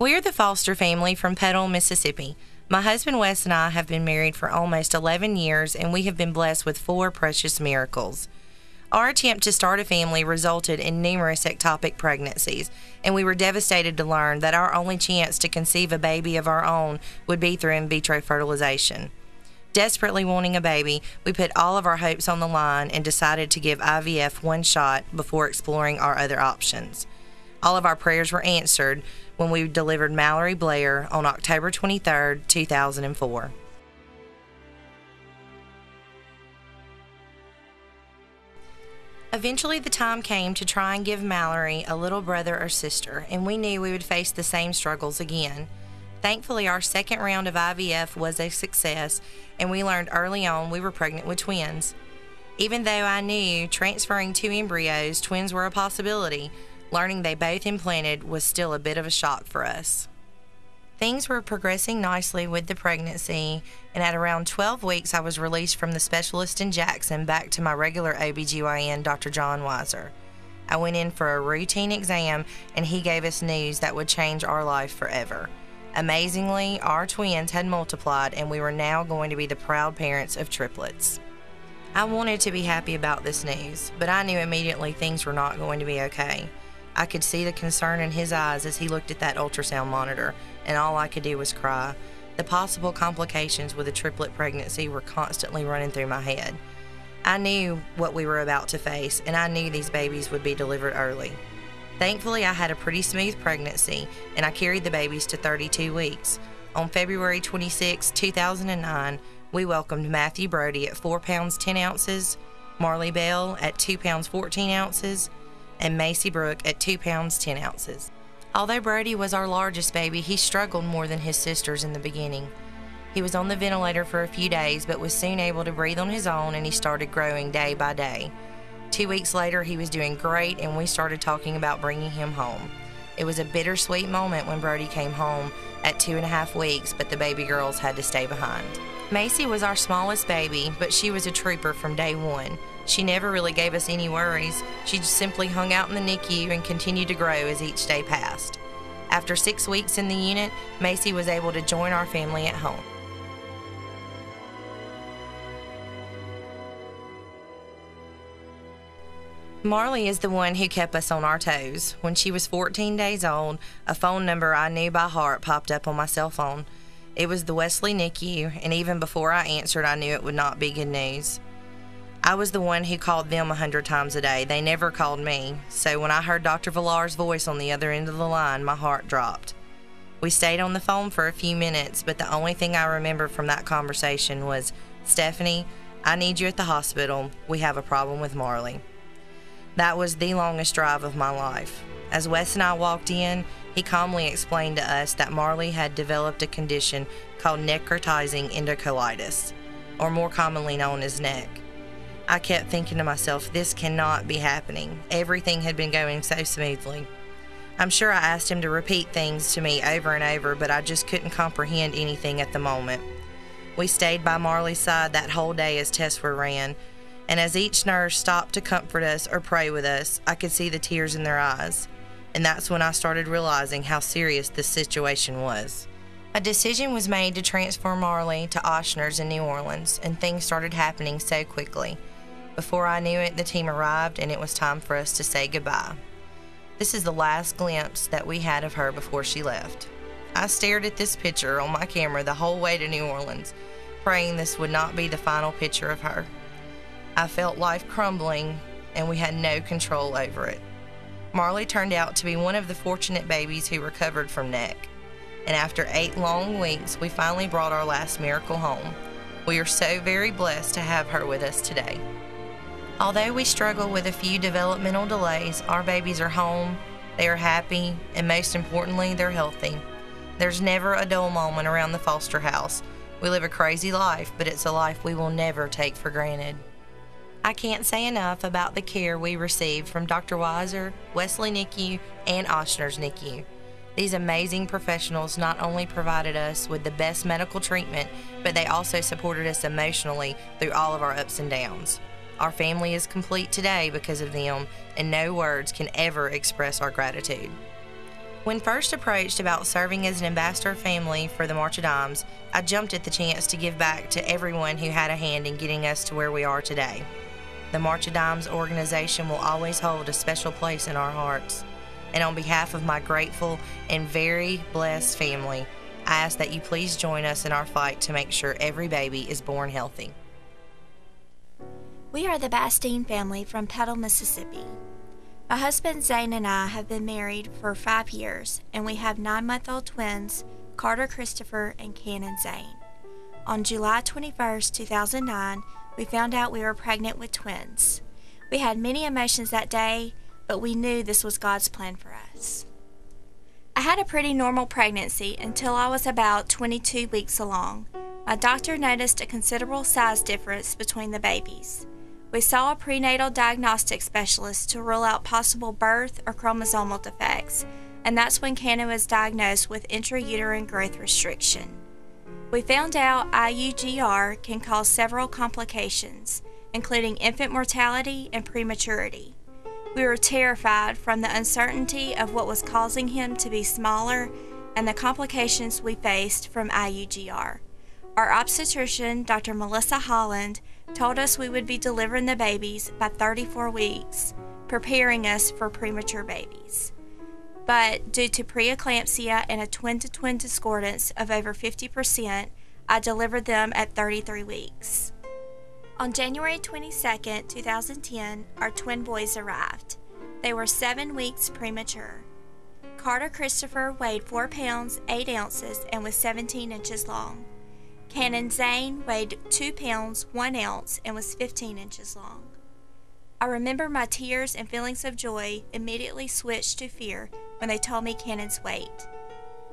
We are the Foster family from Petal, Mississippi. My husband Wes and I have been married for almost 11 years, and we have been blessed with 4 precious miracles. Our attempt to start a family resulted in numerous ectopic pregnancies, and we were devastated to learn that our only chance to conceive a baby of our own would be through in vitro fertilization. Desperately wanting a baby, we put all of our hopes on the line and decided to give IVF one shot before exploring our other options. All of our prayers were answered when we delivered Mallory Blair on October 23, 2004. Eventually, the time came to try and give Mallory a little brother or sister, and we knew we would face the same struggles again. Thankfully, our second round of IVF was a success, and we learned early on we were pregnant with twins. Even though I knew transferring 2 embryos, twins were a possibility, learning they both implanted was still a bit of a shock for us. Things were progressing nicely with the pregnancy, and at around 12 weeks I was released from the specialist in Jackson back to my regular OBGYN, Dr. John Weiser. I went in for a routine exam, and he gave us news that would change our life forever. Amazingly, our twins had multiplied, and we were now going to be the proud parents of triplets. I wanted to be happy about this news, but I knew immediately things were not going to be okay. I could see the concern in his eyes as he looked at that ultrasound monitor, and all I could do was cry. The possible complications with a triplet pregnancy were constantly running through my head. I knew what we were about to face, and I knew these babies would be delivered early. Thankfully, I had a pretty smooth pregnancy, and I carried the babies to 32 weeks. On February 26, 2009, we welcomed Matthew Brody at 4 pounds 10 ounces, Marley Bell at 2 pounds 14 ounces, and Macy Brooke at 2 pounds 10 ounces. Although Brody was our largest baby, he struggled more than his sisters in the beginning. He was on the ventilator for a few days, but was soon able to breathe on his own, and he started growing day by day. 2 weeks later, he was doing great, and we started talking about bringing him home. It was a bittersweet moment when Brody came home at 2.5 weeks, but the baby girls had to stay behind. Macy was our smallest baby, but she was a trooper from day one. She never really gave us any worries. She just simply hung out in the NICU and continued to grow as each day passed. After 6 weeks in the unit, Macy was able to join our family at home. Marley is the one who kept us on our toes. When she was 14 days old, a phone number I knew by heart popped up on my cell phone. It was the Wesley NICU, and even before I answered, I knew it would not be good news. I was the one who called them 100 times a day. They never called me, so when I heard Dr. Villar's voice on the other end of the line, my heart dropped. We stayed on the phone for a few minutes, but the only thing I remember from that conversation was, "Stephanie, I need you at the hospital. We have a problem with Marley." That was the longest drive of my life. As Wes and I walked in, he calmly explained to us that Marley had developed a condition called necrotizing endocarditis, or more commonly known as NEC. I kept thinking to myself, this cannot be happening. Everything had been going so smoothly. I'm sure I asked him to repeat things to me over and over, but I just couldn't comprehend anything at the moment. We stayed by Marley's side that whole day as tests were ran, and as each nurse stopped to comfort us or pray with us, I could see the tears in their eyes. And that's when I started realizing how serious this situation was. A decision was made to transfer Marley to Ochsner's in New Orleans, and things started happening so quickly. Before I knew it, the team arrived, and it was time for us to say goodbye. This is the last glimpse that we had of her before she left. I stared at this picture on my camera the whole way to New Orleans, praying this would not be the final picture of her. I felt life crumbling, and we had no control over it. Marley turned out to be one of the fortunate babies who recovered from NEC. And after 8 long weeks, we finally brought our last miracle home. We are so very blessed to have her with us today. Although we struggle with a few developmental delays, our babies are home, they are happy, and most importantly, they're healthy. There's never a dull moment around the foster house. We live a crazy life, but it's a life we will never take for granted. I can't say enough about the care we received from Dr. Weiser, Wesley NICU, and Ochsner's NICU. These amazing professionals not only provided us with the best medical treatment, but they also supported us emotionally through all of our ups and downs. Our family is complete today because of them, and no words can ever express our gratitude. When first approached about serving as an ambassador family for the March of Dimes, I jumped at the chance to give back to everyone who had a hand in getting us to where we are today. The March of Dimes organization will always hold a special place in our hearts. And on behalf of my grateful and very blessed family, I ask that you please join us in our fight to make sure every baby is born healthy. We are the Bastine family from Petal, Mississippi. My husband Zane and I have been married for 5 years, and we have 9-month-old twins, Carter Christopher and Cannon Zane. On July 21st, 2009, we found out we were pregnant with twins. We had many emotions that day, but we knew this was God's plan for us. I had a pretty normal pregnancy until I was about 22 weeks along. My doctor noticed a considerable size difference between the babies. We saw a prenatal diagnostic specialist to rule out possible birth or chromosomal defects, and that's when Cannon was diagnosed with intrauterine growth restriction. We found out IUGR can cause several complications, including infant mortality and prematurity. We were terrified from the uncertainty of what was causing him to be smaller and the complications we faced from IUGR. Our obstetrician, Dr. Melissa Holland, told us we would be delivering the babies by 34 weeks, preparing us for premature babies. But due to preeclampsia and a twin-to-twin discordance of over 50%, I delivered them at 33 weeks. On January 22, 2010, our twin boys arrived. They were 7 weeks premature. Carter Christopher weighed 4 pounds, 8 ounces and was 17 inches long. Cannon Zane weighed 2 pounds, 1 ounce and was 15 inches long. I remember my tears and feelings of joy immediately switched to fear when they told me Cannon's weight.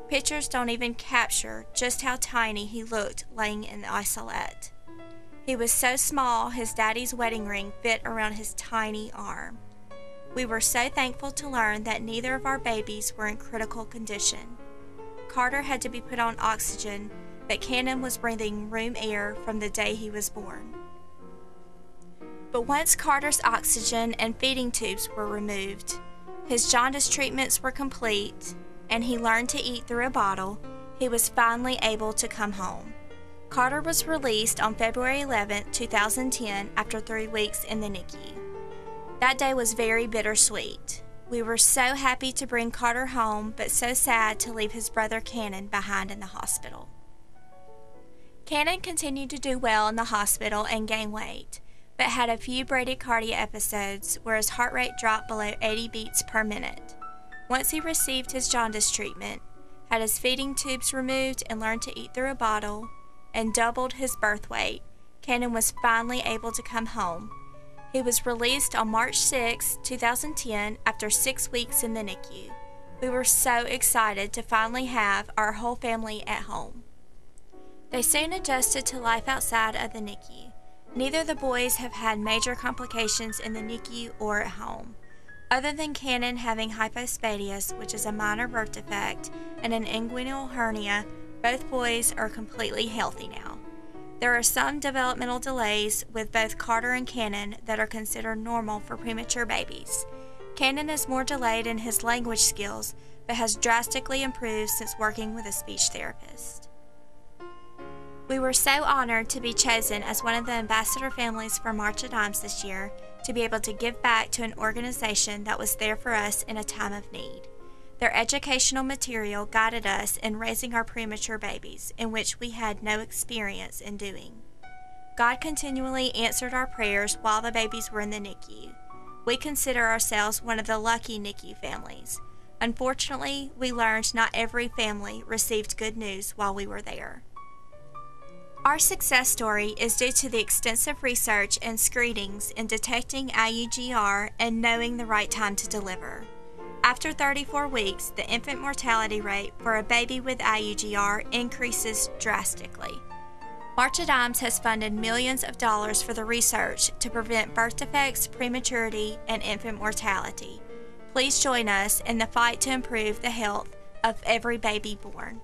Pictures don't even capture just how tiny he looked laying in the isolette. He was so small his daddy's wedding ring fit around his tiny arm. We were so thankful to learn that neither of our babies were in critical condition. Carter had to be put on oxygen, but Cannon was breathing room air from the day he was born. But once Carter's oxygen and feeding tubes were removed, his jaundice treatments were complete, and he learned to eat through a bottle, he was finally able to come home. Carter was released on February 11, 2010, after 3 weeks in the NICU. That day was very bittersweet. We were so happy to bring Carter home, but so sad to leave his brother Cannon behind in the hospital. Cannon continued to do well in the hospital and gain weight, but had a few bradycardia episodes where his heart rate dropped below 80 beats per minute. Once he received his jaundice treatment, had his feeding tubes removed and learned to eat through a bottle, and doubled his birth weight, Cannon was finally able to come home. He was released on March 6, 2010, after 6 weeks in the NICU. We were so excited to finally have our whole family at home. They soon adjusted to life outside of the NICU. Neither of the boys have had major complications in the NICU or at home. Other than Cannon having hypospadias, which is a minor birth defect, and an inguinal hernia, both boys are completely healthy now. There are some developmental delays with both Carter and Cannon that are considered normal for premature babies. Cannon is more delayed in his language skills, but has drastically improved since working with a speech therapist. We were so honored to be chosen as one of the ambassador families for March of Dimes this year, to be able to give back to an organization that was there for us in a time of need. Their educational material guided us in raising our premature babies, in which we had no experience in doing. God continually answered our prayers while the babies were in the NICU. We consider ourselves one of the lucky NICU families. Unfortunately, we learned not every family received good news while we were there. Our success story is due to the extensive research and screenings in detecting IUGR and knowing the right time to deliver. After 34 weeks, the infant mortality rate for a baby with IUGR increases drastically. March of Dimes has funded millions of dollars for the research to prevent birth defects, prematurity, and infant mortality. Please join us in the fight to improve the health of every baby born.